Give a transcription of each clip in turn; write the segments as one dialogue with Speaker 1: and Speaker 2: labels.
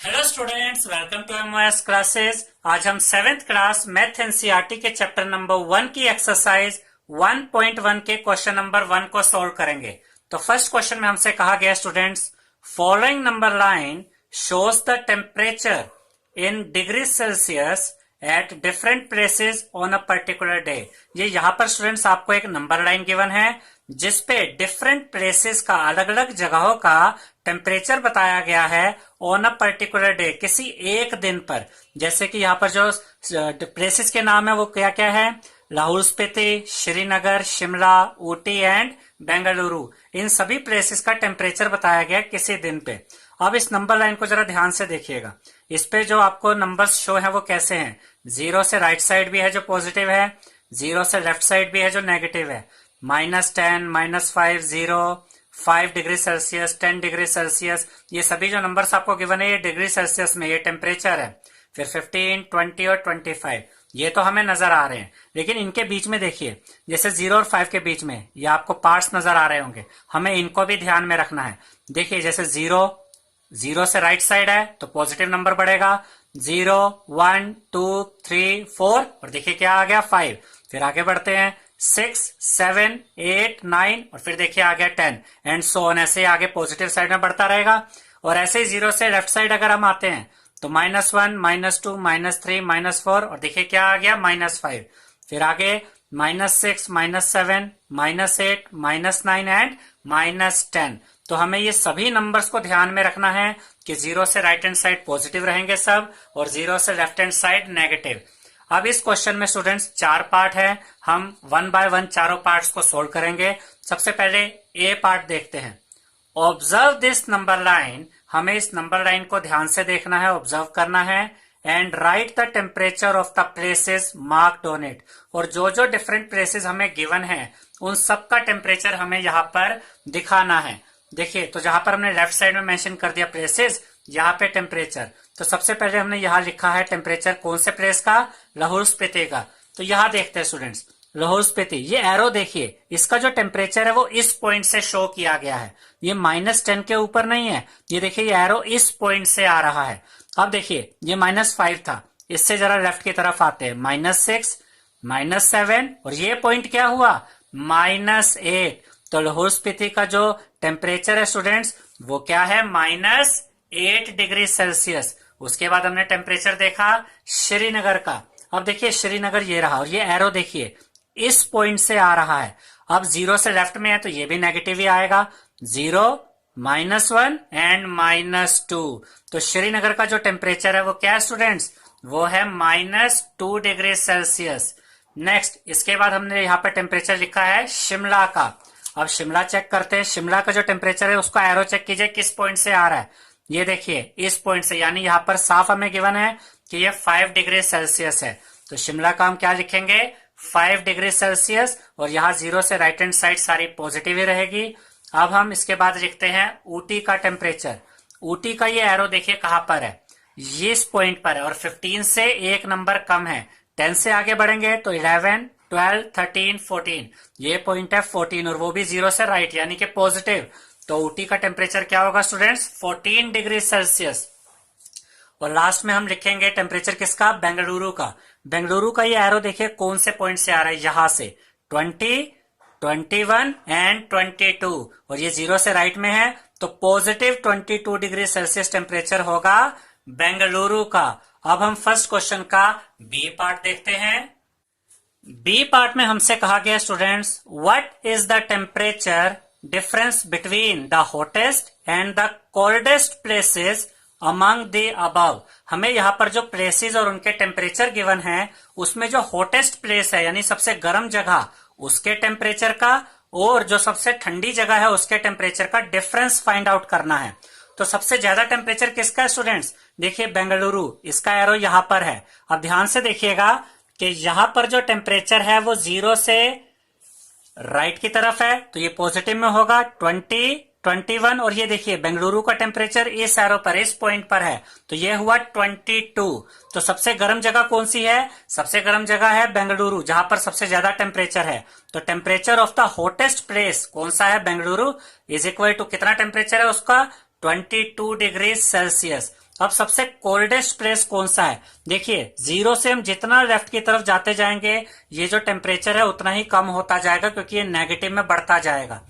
Speaker 1: Hello students, welcome to MOS classes. आज हम seventh class math NCERT के chapter number 1 की एक्सरसाइज 1.1 के क्वेश्चन नंबर 1 को सॉल्व करेंगे। तो फर्स्ट क्वेश्चन में हमसे कहा गया students, following number line shows the temperature in degree Celsius at different places on a particular day. ये यहाँ पर स्टूडेंट्स आपको एक नंबर लाइन गिवन है जिसपे डिफरेंट प्लेसेस का, अलग अलग जगहों का टेम्परेचर बताया गया है ऑन अ पर्टिकुलर डे, किसी एक दिन पर। जैसे कि यहाँ पर जो प्लेसेस के नाम है वो क्या क्या है, लाहौल स्पीति, श्रीनगर, शिमला, ऊटी एंड बेंगलुरु। इन सभी प्लेसेस का टेम्परेचर बताया गया किसी दिन पे। अब इस नंबर लाइन को जरा ध्यान से देखिएगा। इस पे जो आपको नंबर्स शो है वो कैसे हैं, जीरो से राइट साइड भी है जो पॉजिटिव है, जीरो से लेफ्ट साइड भी है जो नेगेटिव है। -10, -5, 0, 5 डिग्री सेल्सियस, 10 डिग्री सेल्सियस, ये सभी जो नंबर्स आपको गिवन है ये डिग्री सेल्सियस में, ये टेम्परेचर है। फिर 15, 20 और 25 ये तो हमें नजर आ रहे हैं, लेकिन इनके बीच में देखिए, जैसे 0 और 5 के बीच में ये आपको पार्ट्स नजर आ रहे होंगे, हमें इनको भी ध्यान में रखना है। देखिए जैसे 0 से राइट साइड है तो पॉजिटिव नंबर बढ़ेगा, 0, 1, 2, 3, 4 और देखिए क्या आ गया 5। फिर आगे बढ़ते हैं 6, 7, 8, 9 और फिर देखिए आ गया 10 एंड सो ऑन। ऐसे आगे पॉजिटिव साइड में बढ़ता रहेगा। और ऐसे ही 0 से लेफ्ट साइड अगर हम आते हैं तो -1, -2, -3, -4 और देखिए क्या आ गया -5। फिर आगे -6, -7, -8, -9 एंड -10। तो हमें ये सभी नंबर्स को ध्यान में रखना है कि 0 से राइट हैंड साइड पॉजिटिव रहेंगे सब और 0 से लेफ्ट हैंड साइड नेगेटिव। अब इस क्वेश्चन में स्टूडेंट्स 4 पार्ट है, हम 1 बाय 1 चारों पार्ट्स को सोल्व करेंगे। सबसे पहले ए पार्ट देखते हैं। ऑब्जर्व दिस नंबर लाइन, हमें इस नंबर लाइन को ध्यान से देखना है, ऑब्जर्व करना है। And right the temperature of the places marked on it, और जो जो डिफरेंट प्लेसेस हमें गिवन है उन सब का टेम्परेचर हमें यहाँ पर दिखाना है। देखिए तो जहां पर हमने लेफ्ट साइड में मेंशन कर दिया प्लेसेस, यहाँ पे टेम्परेचर, तो सबसे पहले हमने यहाँ लिखा है टेम्परेचर कौन से प्लेस का, लाहौल स्पीति का। तो यहाँ देखते हैं स्टूडेंट्स, लाहौल स्पीति, ये एरो देखिए, इसका जो टेम्परेचर है वो इस पॉइंट से शो किया गया है, ये -10 के ऊपर नहीं है। ये देखिए ये एरो इस पॉइंट से आ रहा है। अब देखिए ये -5 था, इससे जरा लेफ्ट की तरफ आते हैं, -6, -7 और ये पॉइंट क्या हुआ, -8। तो लाहौल स्पीति का जो टेम्परेचर है स्टूडेंट्स वो क्या है, -8 डिग्री सेल्सियस। उसके बाद हमने टेम्परेचर देखा श्रीनगर का। अब देखिए श्रीनगर ये रहा और ये एरो देखिए इस पॉइंट से आ रहा है। अब 0 से लेफ्ट में है तो ये भी नेगेटिव ही आएगा, 0, -1 एंड -2। तो श्रीनगर का जो टेम्परेचर है वो क्या है स्टूडेंट्स, वो है -2 डिग्री सेल्सियस। नेक्स्ट इसके बाद हमने यहाँ पे टेम्परेचर लिखा है शिमला का। अब शिमला चेक करते हैं, शिमला का जो टेम्परेचर है उसका एरो चेक कीजिए किस पॉइंट से आ रहा है, ये देखिए इस पॉइंट से, यानी यहाँ पर साफ हमें गिवन है कि ये 5 डिग्री सेल्सियस है। तो शिमला का हम क्या लिखेंगे, 5 डिग्री सेल्सियस, और यहाँ 0 से राइट हैंड साइड सारी पॉजिटिव ही रहेगी। अब हम इसके बाद लिखते हैं ऊटी का टेम्परेचर। ऊटी का ये एरो देखिए कहां पर है, ये इस पॉइंट पर है और 15 से एक नंबर कम है। 10 से आगे बढ़ेंगे तो 11, 12, 13, 14, ये पॉइंट है 14 और वो भी 0 से राइट यानी कि पॉजिटिव। तो ऊटी का टेम्परेचर क्या होगा स्टूडेंट्स, 14 डिग्री सेल्सियस। और लास्ट में हम लिखेंगे टेम्परेचर किसका, बेंगलुरु का। बेंगलुरु का ये एरो देखिए कौन से पॉइंट से आ रहा है, यहां से 20, 21 एंड 22 और ये 0 से राइट में है तो पॉजिटिव 22 डिग्री सेल्सियस टेम्परेचर होगा बेंगलुरु का। अब हम फर्स्ट क्वेश्चन का बी पार्ट देखते हैं। बी पार्ट में हमसे कहा गया students, what is the temperature difference between the hottest and the coldest places among the above. हमें यहाँ पर जो प्लेसेस और उनके टेम्परेचर गिवन है उसमें जो हॉटेस्ट प्लेस है यानी सबसे गर्म जगह उसके टेम्परेचर का और जो सबसे ठंडी जगह है उसके टेम्परेचर का डिफरेंस फाइंड आउट करना है। तो सबसे ज्यादा टेम्परेचर किसका है स्टूडेंट्स, देखिए बेंगलुरु, इसका एरो यहाँ पर है। अब ध्यान से देखिएगा कि यहां पर जो टेम्परेचर है वो 0 से राइट की तरफ है तो ये पॉजिटिव में होगा, 20, 21 और ये देखिए बेंगलुरु का टेम्परेचर इस एरो पर, इस पॉइंट पर है तो ये हुआ 22। तो सबसे गर्म जगह कौन सी है, सबसे गर्म जगह है बेंगलुरु जहां पर सबसे ज्यादा टेम्परेचर है। तो temperature of the hottest place कौन सा है, बेंगलुरु, इज इक्वल टू कितना टेम्परेचर है उसका, 22 डिग्री सेल्सियस। अब सबसे कोल्डेस्ट प्लेस कौन सा है? देखिए, जीरो से हम जितना लेफ्ट की तरफ जाते जाएंगे ये जो टेम्परेचर है उतना ही कम होता जाएगा, क्योंकि ये नेगेटिव में बढ़ता जाएगा।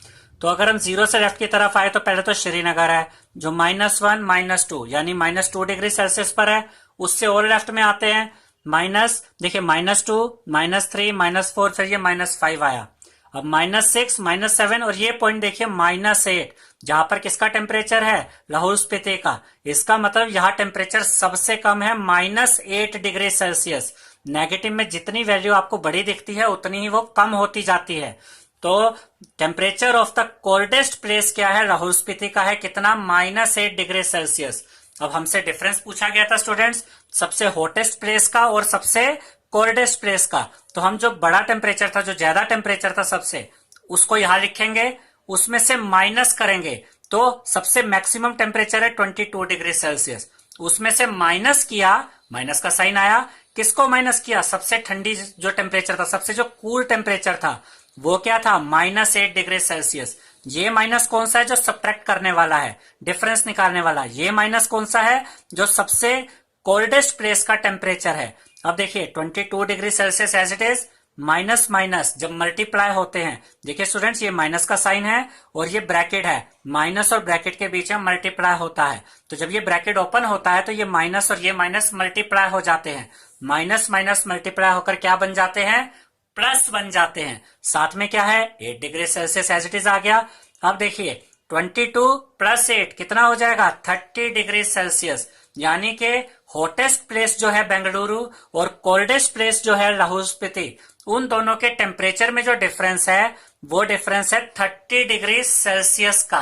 Speaker 1: तो अगर हम जीरो से लेफ्ट की तरफ आए तो पहले तो श्रीनगर है जो -1 -2 यानी -2 डिग्री सेल्सियस पर है। उससे और लेफ्ट में आते हैं माइनस, देखिए -2 -3 -4, फिर ये -5 आया। अब -6 -7 और ये पॉइंट देखिए -8, जहां पर किसका टेम्परेचर है? लाहौल स्पीति का। इसका मतलब यहाँ टेम्परेचर सबसे कम है -8 डिग्री सेल्सियस। नेगेटिव में जितनी वैल्यू आपको बड़ी दिखती है उतनी ही वो कम होती जाती है। तो temperature of the coldest place क्या है? लाहौल स्पीति का है कितना? -8 डिग्री सेल्सियस। अब हमसे डिफरेंस पूछा गया था स्टूडेंट्स, सबसे हॉटेस्ट प्लेस का और सबसे कोल्डेस्ट प्लेस का। तो हम जो बड़ा टेम्परेचर था, जो ज्यादा टेम्परेचर था सबसे, उसको यहां लिखेंगे, उसमें से माइनस करेंगे तो सबसे मैक्सिमम टेम्परेचर है 22 डिग्री सेल्सियस। उसमें से माइनस किया, माइनस का साइन आया, किसको माइनस किया? सबसे ठंडी जो टेम्परेचर था, सबसे जो कूल टेम्परेचर था, वो क्या था? -8 डिग्री सेल्सियस। ये माइनस कौन सा है? जो सब्ट्रैक्ट करने वाला है, डिफरेंस निकालने वाला। ये माइनस कौन सा है? जो सबसे कोल्डेस्ट प्लेस का टेम्परेचर है। अब देखिए 22 degree Celsius as it is, minus minus जब मल्टीप्लाई होते हैं, देखिए स्टूडेंट्स ये माइनस का साइन है और ये ब्रैकेट है, माइनस और ब्रैकेट के बीच में मल्टीप्लाई होता है। तो जब ये ब्रैकेट ओपन होता है तो ये माइनस और ये माइनस मल्टीप्लाई हो जाते हैं। माइनस माइनस मल्टीप्लाई होकर क्या बन जाते हैं? प्लस बन जाते हैं। साथ में क्या है? 8 degree Celsius as it is आ गया। अब देखिए 22 + 8 कितना हो जाएगा? 30 डिग्री सेल्सियस। यानी कि हॉटेस्ट प्लेस जो है बेंगलुरु और कोल्डेस्ट प्लेस जो है लाहौल स्पीति, उन दोनों के टेम्परेचर में जो डिफरेंस है वो डिफरेंस है 30 डिग्री सेल्सियस का।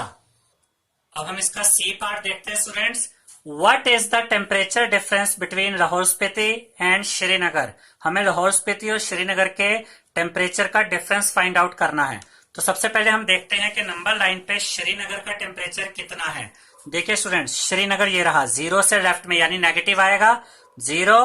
Speaker 1: अब हम इसका सी पार्ट देखते हैं students. What is the temperature difference between Lahaul Spiti and Srinagar? हमें लाहौल स्पीति और श्रीनगर के टेम्परेचर का डिफरेंस फाइंड आउट करना है। तो सबसे पहले हम देखते हैं कि नंबर लाइन पे श्रीनगर का टेम्परेचर कितना है। देखिए स्टूडेंट्स, श्रीनगर ये रहा, जीरो से लेफ्ट में यानी नेगेटिव आएगा, 0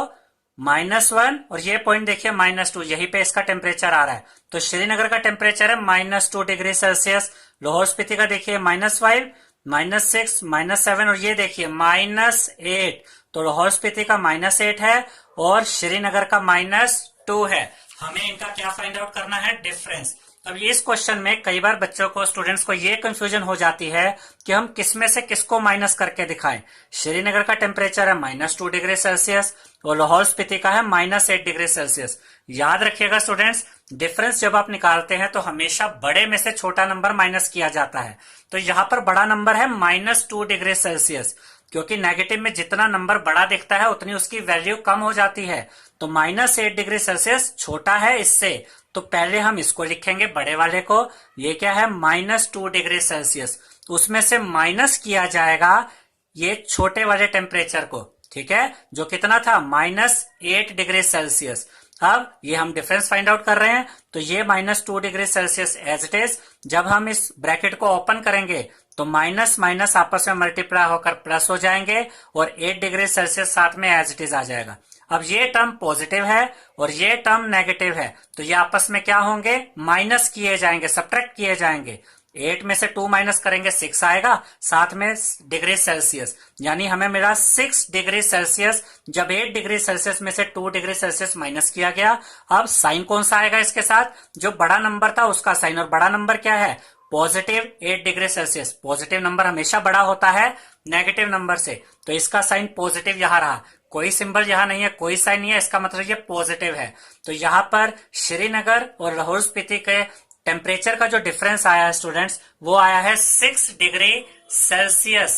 Speaker 1: -1 और ये पॉइंट देखिए -2, यहीं पे इसका टेम्परेचर आ रहा है। तो श्रीनगर का टेम्परेचर है -2 डिग्री सेल्सियस। लाहौल स्पीति का देखिए -5 -6 -7 और ये देखिए -8। तो लाहौल स्पीति का -8 है और श्रीनगर का -2 है। हमें इनका क्या फाइंड आउट करना है? डिफरेंस। अब इस क्वेश्चन में कई बार बच्चों को, स्टूडेंट्स को ये कंफ्यूजन हो जाती है कि हम किसमें से किसको माइनस करके दिखाएं। श्रीनगर का टेम्परेचर है -2 डिग्री सेल्सियस और लाहौल स्पीति का है -8 डिग्री सेल्सियस। याद रखिएगा स्टूडेंट्स, डिफरेंस जब आप निकालते हैं तो हमेशा बड़े में से छोटा नंबर माइनस किया जाता है। तो यहाँ पर बड़ा नंबर है -2 डिग्री सेल्सियस, क्योंकि नेगेटिव में जितना नंबर बड़ा दिखता है उतनी उसकी वैल्यू कम हो जाती है। तो -8 डिग्री सेल्सियस छोटा है इससे, तो पहले हम इसको लिखेंगे बड़े वाले को। ये क्या है? -2 डिग्री सेल्सियस। उसमें से माइनस किया जाएगा ये छोटे वाले टेम्परेचर को, ठीक है, जो कितना था? -8 डिग्री सेल्सियस। अब ये हम डिफरेंस फाइंड आउट कर रहे हैं, तो ये -2 degree Celsius as it is. जब हम इस ब्रैकेट को ओपन करेंगे तो माइनस माइनस आपस में मल्टीप्लाई होकर प्लस हो जाएंगे और 8 डिग्री सेल्सियस साथ में एज इट इज आ जाएगा। अब ये टर्म पॉजिटिव है और ये टर्म नेगेटिव है, तो ये आपस में क्या होंगे? माइनस किए जाएंगे, सब्ट्रैक्ट किए जाएंगे। 8 में से 2 माइनस करेंगे 6 आएगा, साथ में डिग्री सेल्सियस, यानी हमें मिला 6 डिग्री सेल्सियस। जब 8 डिग्री सेल्सियस में से 2 डिग्री सेल्सियस माइनस किया गया, अब साइन कौन सा आएगा इसके साथ? जो बड़ा नंबर था उसका साइन, और बड़ा नंबर क्या है? Positive 8 degree Celsius. Positive number हमेशा बड़ा होता है नेगेटिव नंबर से, तो इसका साइन पॉजिटिव यहां रहा। कोई सिंबल यहां नहीं है, कोई साइन नहीं है, इसका मतलब ये पॉजिटिव है। तो यहां पर श्रीनगर और लाहौल स्पीति के टेम्परेचर का जो डिफरेंस आया है स्टूडेंट्स, वो आया है 6 डिग्री सेल्सियस।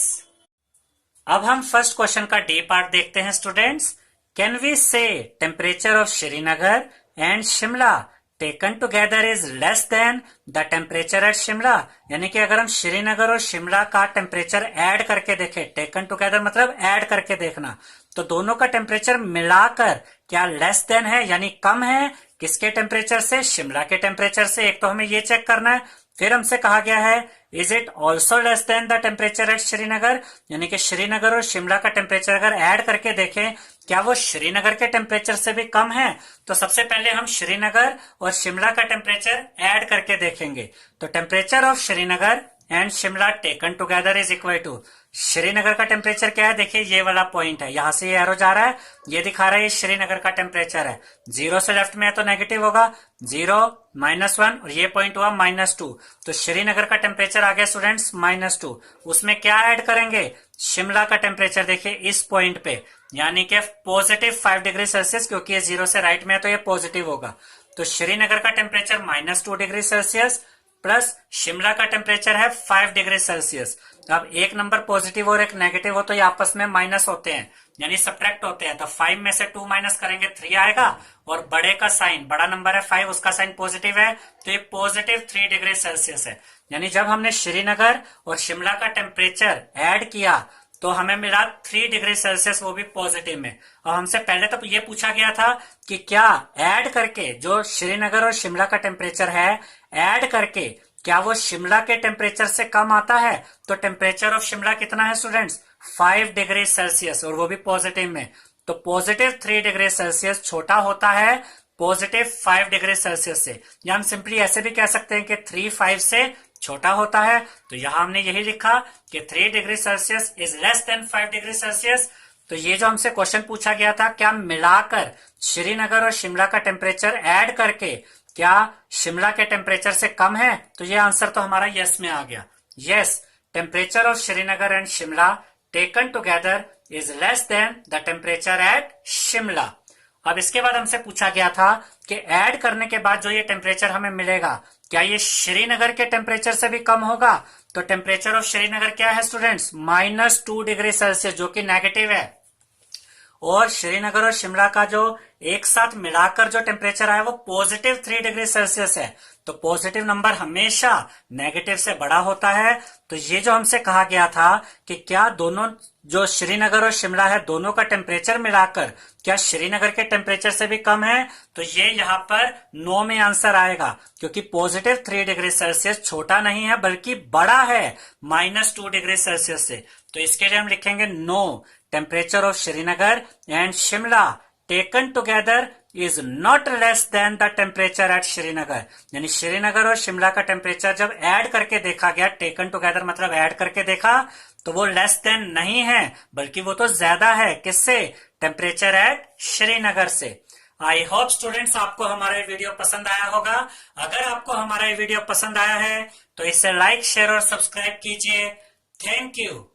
Speaker 1: अब हम फर्स्ट क्वेश्चन का डी पार्ट देखते हैं स्टूडेंट्स। कैन वी से temperature of Srinagar and Shimla taken together is less than the temperature eight Shimla? यानी कि अगर हम श्रीनगर और शिमला का टेम्परेचर ऐड करके देखें, टेकन टुगेदर मतलब ऐड करके देखना, तो दोनों का टेम्परेचर मिलाकर क्या लेस देन है यानी कम है? किसके टेम्परेचर से? शिमला के टेम्परेचर से। एक तो हमें ये चेक करना है। फिर हमसे कहा गया है is it also less than the temperature at Srinagar? यानी कि श्रीनगर और शिमला का टेम्परेचर अगर ऐड करके देखें, क्या वो श्रीनगर के टेम्परेचर से भी कम है? तो सबसे पहले हम श्रीनगर और शिमला का टेम्परेचर ऐड करके देखेंगे। तो temperature of Srinagar and Shimla taken together is equal to, Srinagar का टेम्परेचर क्या है, देखिए ये वाला पॉइंट है, यहां से ये एरो जा रहा है, ये दिखा रहा है ये श्रीनगर का टेम्परेचर है। 0 से लेफ्ट में है तो नेगेटिव होगा, 0 -1 और ये पॉइंट हुआ -2, तो श्रीनगर का टेम्परेचर आ गया स्टूडेंट्स -2। उसमें क्या ऐड करेंगे, शिमला का टेम्परेचर देखिए इस पॉइंट पे, यानी कि पॉजिटिव 5 डिग्री सेल्सियस, क्योंकि ये 0 से राइट में है तो ये पॉजिटिव होगा। तो श्रीनगर का temperature -2 degree Celsius plus Shimla का टेम्परेचर है 5 डिग्री सेल्सियस। अब एक नंबर पॉजिटिव और एक नेगेटिव हो तो ये आपस में माइनस होते हैं, यानी सब्ट्रैक्ट होते हैं। तो 5 में से 2 माइनस करेंगे 3 आएगा, और बड़े का साइन, बड़ा नंबर है 5, उसका साइन पॉजिटिव है, तो ये पॉजिटिव 3 डिग्री सेल्सियस है। यानी जब हमने श्रीनगर और शिमला का टेम्परेचर ऐड किया तो हमें मिला 3 डिग्री सेल्सियस, वो भी पॉजिटिव में। और हमसे पहले तो ये पूछा गया था कि क्या ऐड करके जो श्रीनगर और शिमला का टेम्परेचर है, ऐड करके क्या वो शिमला के टेम्परेचर से कम आता है। तो टेम्परेचर ऑफ शिमला कितना है स्टूडेंट्स, 5 डिग्री सेल्सियस, और वो भी पॉजिटिव में। तो पॉजिटिव 3 डिग्री सेल्सियस छोटा होता है पॉजिटिव 5 डिग्री सेल्सियस से। या हम सिंपली ऐसे भी कह सकते हैं कि 3 5 से छोटा होता है। तो यहां हमने यही लिखा कि 3 degree Celsius is less than 5 degree Celsius. तो ये जो हमसे क्वेश्चन पूछा गया था, क्या मिलाकर श्रीनगर और शिमला का टेम्परेचर ऐड करके क्या शिमला के टेम्परेचर से कम है, तो ये आंसर तो हमारा यस में आ गया। Yes, temperature of Srinagar and Shimla taken together is less than the temperature eight Shimla. अब इसके बाद हमसे पूछा गया था कि ऐड करने के बाद जो ये टेम्परेचर हमें मिलेगा, क्या ये श्रीनगर के टेम्परेचर से भी कम होगा। तो टेम्परेचर ऑफ श्रीनगर क्या है स्टूडेंट्स, -2 डिग्री सेल्सियस, जो कि नेगेटिव है। और श्रीनगर और शिमला का जो एक साथ मिलाकर जो टेम्परेचर आया वो पॉजिटिव 3 डिग्री सेल्सियस है। तो पॉजिटिव नंबर हमेशा नेगेटिव से बड़ा होता है। तो ये जो हमसे कहा गया था कि क्या दोनों जो श्रीनगर और शिमला है, दोनों का टेम्परेचर मिलाकर क्या श्रीनगर के टेम्परेचर से भी कम है, तो ये यहाँ पर नो में आंसर आएगा, क्योंकि पॉजिटिव 3 डिग्री सेल्सियस छोटा नहीं है बल्कि बड़ा है -2 डिग्री सेल्सियस से। तो इसके लिए हम लिखेंगे no, temperature of Srinagar and Shimla taken together is not less than the temperature at Srinagar. यानी श्रीनगर और शिमला का टेम्परेचर जब ऐड करके देखा गया, टेकन टुगेदर मतलब ऐड करके देखा, तो वो लेस देन नहीं है बल्कि वो तो ज्यादा है, किससे, टेम्परेचर एट श्रीनगर से। आई होप स्टूडेंट्स आपको हमारा ये वीडियो पसंद आया होगा। अगर आपको हमारा ये वीडियो पसंद आया है तो इसे लाइक, शेयर और सब्सक्राइब कीजिए। Thank you.